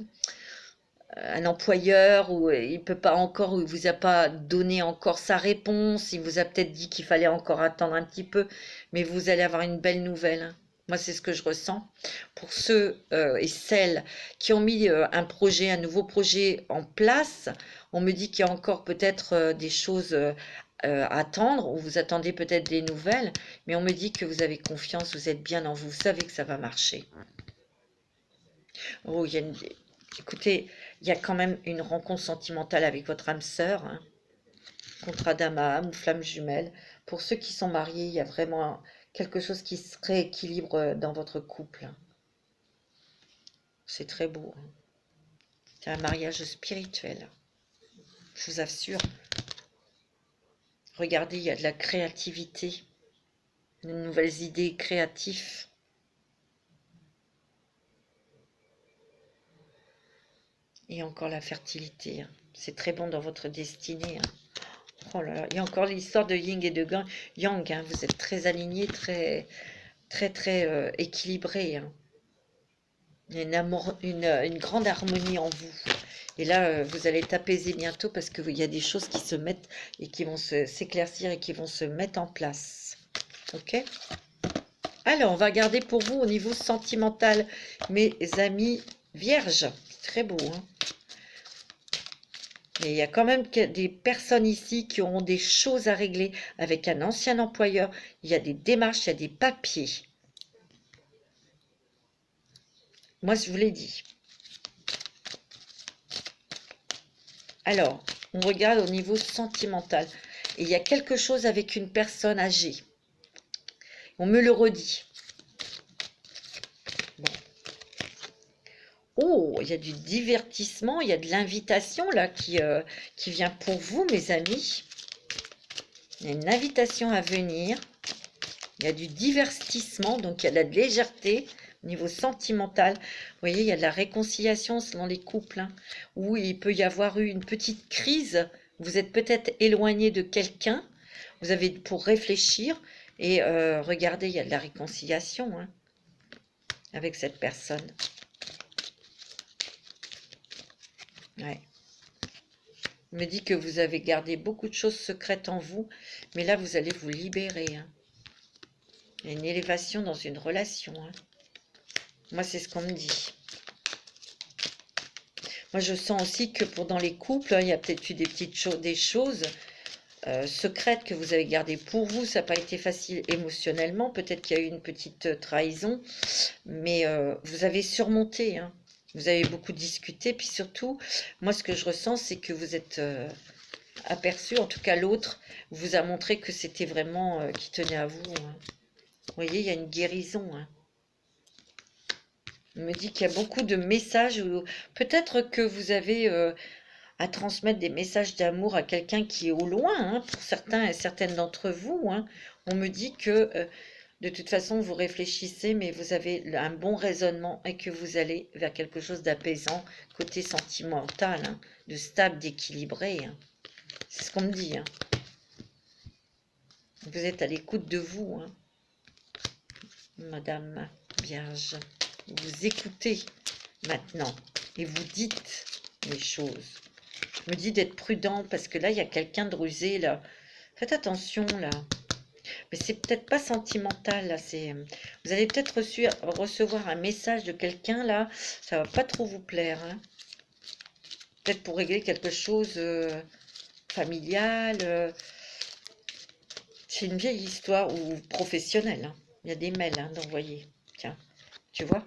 employeur où il peut pas encore, où il vous a pas donné encore sa réponse, il vous a peut-être dit qu'il fallait encore attendre un petit peu, mais vous allez avoir une belle nouvelle. Hein. Moi, c'est ce que je ressens. Pour ceux et celles qui ont mis un projet, un nouveau projet en place, on me dit qu'il y a encore peut-être des choses à attendre, ou vous attendez peut-être des nouvelles, mais on me dit que vous avez confiance, vous êtes bien en vous, vous savez que ça va marcher. Oh, il y a une... Écoutez, il y a quand même une rencontre sentimentale avec votre âme sœur, hein, contrat d'âme à âme ou flamme jumelle. Pour ceux qui sont mariés, il y a vraiment quelque chose qui se rééquilibre dans votre couple. C'est très beau. Hein. C'est un mariage spirituel, je vous assure. Regardez, il y a de la créativité, de nouvelles idées créatives. Et encore la fertilité. Hein. C'est très bon dans votre destinée. Hein. Oh là là, il y a encore l'histoire de yin et de yang. Hein. Vous êtes très alignés, très équilibrés. Hein. Il y a une grande harmonie en vous. Et là, vous allez être apaisé bientôt parce qu'il y a des choses qui se mettent et qui vont s'éclaircir et qui vont se mettre en place. Ok ? Alors, on va garder pour vous au niveau sentimental, mes amis vierges. Très beau, hein ? Mais il y a quand même des personnes ici qui auront des choses à régler avec un ancien employeur. Il y a des démarches, il y a des papiers. Moi, je vous l'ai dit. Alors, on regarde au niveau sentimental. Et il y a quelque chose avec une personne âgée. On me le redit. Bon. Oh, il y a du divertissement, il y a de l'invitation là qui vient pour vous, mes amis. Il y a une invitation à venir. Il y a du divertissement, donc il y a de la légèreté au niveau sentimental. Vous voyez, il y a de la réconciliation selon les couples, hein, où il peut y avoir eu une petite crise. Vous êtes peut-être éloigné de quelqu'un. Vous avez pour réfléchir. Et regardez, il y a de la réconciliation hein, avec cette personne. Ouais. Il me dit que vous avez gardé beaucoup de choses secrètes en vous, mais là, vous allez vous libérer. Hein. Il y a une élévation dans une relation. Hein. Moi, c'est ce qu'on me dit. Moi, je sens aussi que dans les couples, hein, il y a peut-être eu des petites choses, des choses secrètes que vous avez gardées pour vous. Ça n'a pas été facile émotionnellement. Peut-être qu'il y a eu une petite trahison, mais vous avez surmonté. Hein. Vous avez beaucoup discuté. Puis surtout, moi, ce que je ressens, c'est que vous êtes aperçu, en tout cas l'autre, vous a montré que c'était vraiment qui tenait à vous. Hein. Vous voyez, il y a une guérison. Hein. Il me dit qu'il y a beaucoup de messages, ou peut-être que vous avez à transmettre des messages d'amour à quelqu'un qui est au loin, hein, pour certains et certaines d'entre vous. Hein. On me dit que de toute façon, vous réfléchissez, mais vous avez un bon raisonnement et que vous allez vers quelque chose d'apaisant, côté sentimental, hein, de stable, d'équilibré. Hein. C'est ce qu'on me dit. Hein. Vous êtes à l'écoute de vous, hein. Madame Vierge. Vous écoutez maintenant et vous dites les choses. Je me dis d'être prudent parce que là, il y a quelqu'un de rusé, là. Faites attention, là. Mais c'est peut-être pas sentimental, là. Vous allez peut-être recevoir un message de quelqu'un, là. Ça va pas trop vous plaire, hein. Peut-être pour régler quelque chose familial. C'est une vieille histoire ou professionnelle. Hein. Il y a des mails hein, d'envoyer. Tiens, tu vois?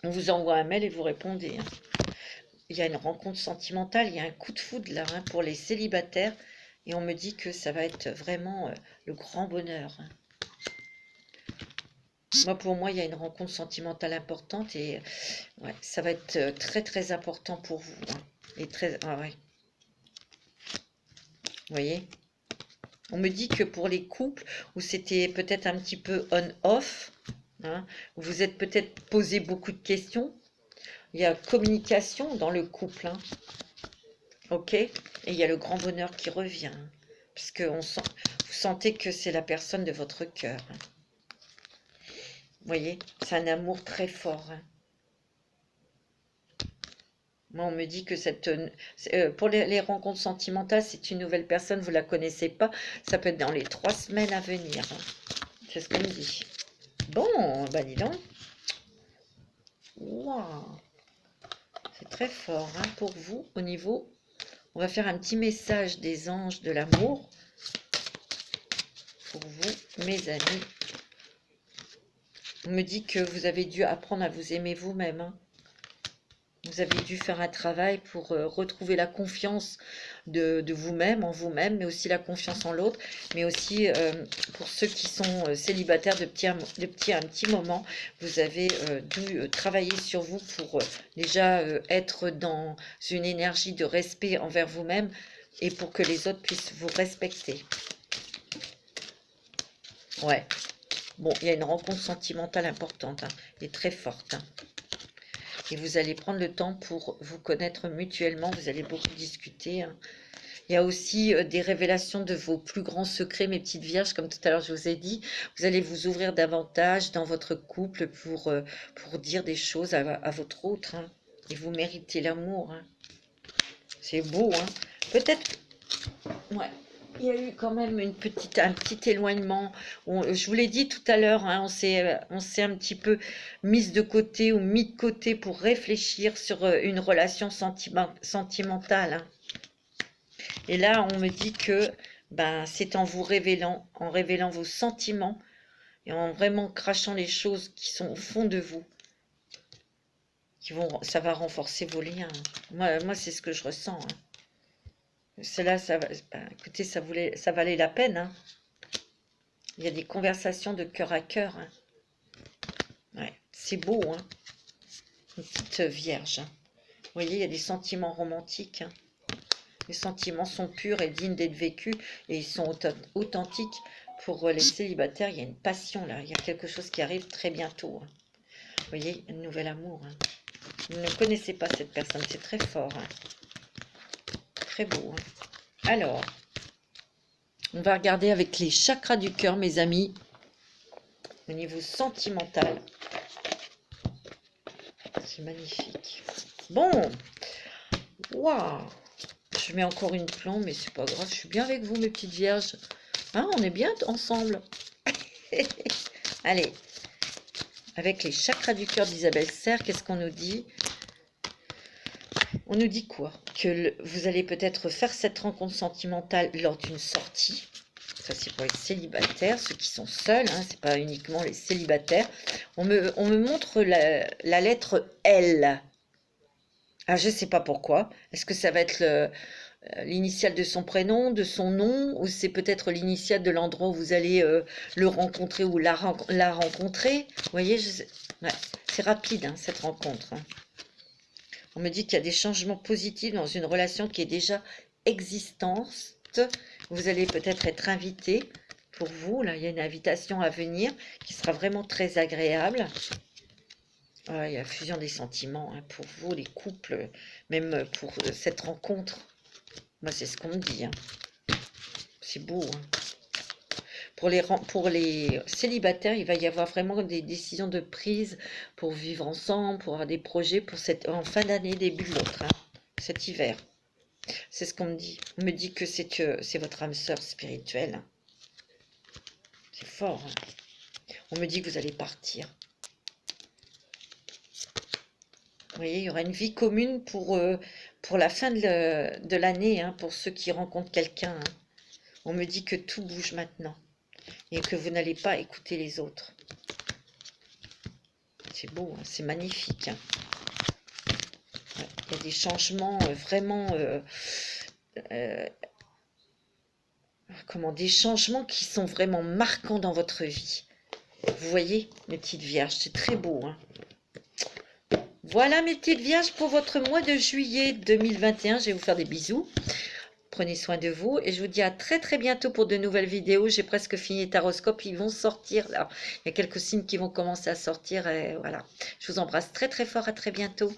On vous envoie un mail et vous répondez. Hein. Il y a une rencontre sentimentale, il y a un coup de foudre là hein, pour les célibataires. Et on me dit que ça va être vraiment le grand bonheur. Hein. Pour moi, il y a une rencontre sentimentale importante et ouais, ça va être très très important pour vous. Hein. Et très, ah ouais. Vous voyez? On me dit que pour les couples où c'était peut-être un petit peu on-off, hein, où vous êtes peut-être posé beaucoup de questions, il y a communication dans le couple. Hein. Ok? Et il y a le grand bonheur qui revient. Hein, parce que vous sentez que c'est la personne de votre cœur. Hein. Vous voyez? C'est un amour très fort. Hein. Moi, on me dit que pour les rencontres sentimentales, c'est une nouvelle personne, vous ne la connaissez pas. Ça peut être dans les 3 semaines à venir. Hein. C'est ce qu'on me dit. Bon, bah dis donc. Waouh. C'est très fort hein, pour vous au niveau. On va faire un petit message des anges de l'amour pour vous, mes amis. On me dit que vous avez dû apprendre à vous aimer vous-même. Hein. Vous avez dû faire un travail pour retrouver la confiance de vous-même, en vous-même, mais aussi la confiance en l'autre, mais aussi pour ceux qui sont célibataires depuis un petit moment, vous avez dû travailler sur vous pour déjà être dans une énergie de respect envers vous-même et pour que les autres puissent vous respecter. Ouais. Bon, il y a une rencontre sentimentale importante hein, et très forte. Hein. Et vous allez prendre le temps pour vous connaître mutuellement. Vous allez beaucoup discuter. Hein. Il y a aussi des révélations de vos plus grands secrets, mes petites vierges, comme tout à l'heure je vous ai dit. Vous allez vous ouvrir davantage dans votre couple pour dire des choses à votre autre. Hein. Et vous méritez l'amour. Hein. C'est beau. Hein. Peut-être... Ouais. Il y a eu quand même un petit éloignement. Je vous l'ai dit tout à l'heure, hein, on s'est un petit peu mise de côté ou mis de côté pour réfléchir sur une relation sentimentale. Hein. Et là, on me dit que ben, c'est en révélant vos sentiments et en vraiment crachant les choses qui sont au fond de vous, ça va renforcer vos liens. Moi c'est ce que je ressens. Cela, ben, écoutez, ça valait la peine. Il y a des conversations de cœur à cœur. Ouais, c'est beau, une petite vierge. Vous voyez, il y a des sentiments romantiques. Les sentiments sont purs et dignes d'être vécus et ils sont authentiques. Pour les célibataires, il y a une passion là. Il y a quelque chose qui arrive très bientôt. Vous voyez, un nouvel amour. Vous ne connaissez pas cette personne, c'est très fort. Très beau. Alors, on va regarder avec les chakras du cœur, mes amis, au niveau sentimental. C'est magnifique. Bon, waouh, je mets encore une plombe, mais c'est pas grave, je suis bien avec vous, mes petites vierges. Hein, on est bien ensemble. Allez, avec les chakras du cœur d'Isabelle Serre, qu'est-ce qu'on nous dit? On nous dit quoi? Que vous allez peut-être faire cette rencontre sentimentale lors d'une sortie. Ça, c'est pour les célibataires, ceux qui sont seuls, c'est pas uniquement les célibataires. On me montre la lettre L. Ah, je ne sais pas pourquoi. Est-ce que ça va être l'initiale de son prénom, de son nom, ou c'est peut-être l'initiale de l'endroit où vous allez le rencontrer ou la rencontrer? Vous voyez, ouais, c'est rapide, cette rencontre. On me dit qu'il y a des changements positifs dans une relation qui est déjà existante. Vous allez peut-être être invité. Pour vous, là, il y a une invitation à venir qui sera vraiment très agréable. Il y a fusion des sentiments pour vous, les couples, même pour cette rencontre. Moi, c'est ce qu'on me dit. C'est beau. Pour les célibataires, il va y avoir vraiment des décisions de prise pour vivre ensemble, pour avoir des projets pour en fin d'année, début de l'autre, cet hiver. C'est ce qu'on me dit. On me dit que c'est votre âme sœur spirituelle. C'est fort. On me dit que vous allez partir. Vous voyez, il y aura une vie commune pour la fin de l'année, pour ceux qui rencontrent quelqu'un. On me dit que tout bouge maintenant et que vous n'allez pas écouter les autres. C'est beau, c'est magnifique. Ouais, il y a des changements vraiment... des changements qui sont vraiment marquants dans votre vie. Vous voyez, mes petites vierges, c'est très beau. Voilà mes petites vierges pour votre mois de juillet 2021. Je vais vous faire des bisous. Prenez soin de vous et je vous dis à très très bientôt pour de nouvelles vidéos. J'ai presque fini les taroscopes, ils vont sortir là. Il y a quelques signes qui vont commencer à sortir et voilà. Je vous embrasse très très fort, à très bientôt.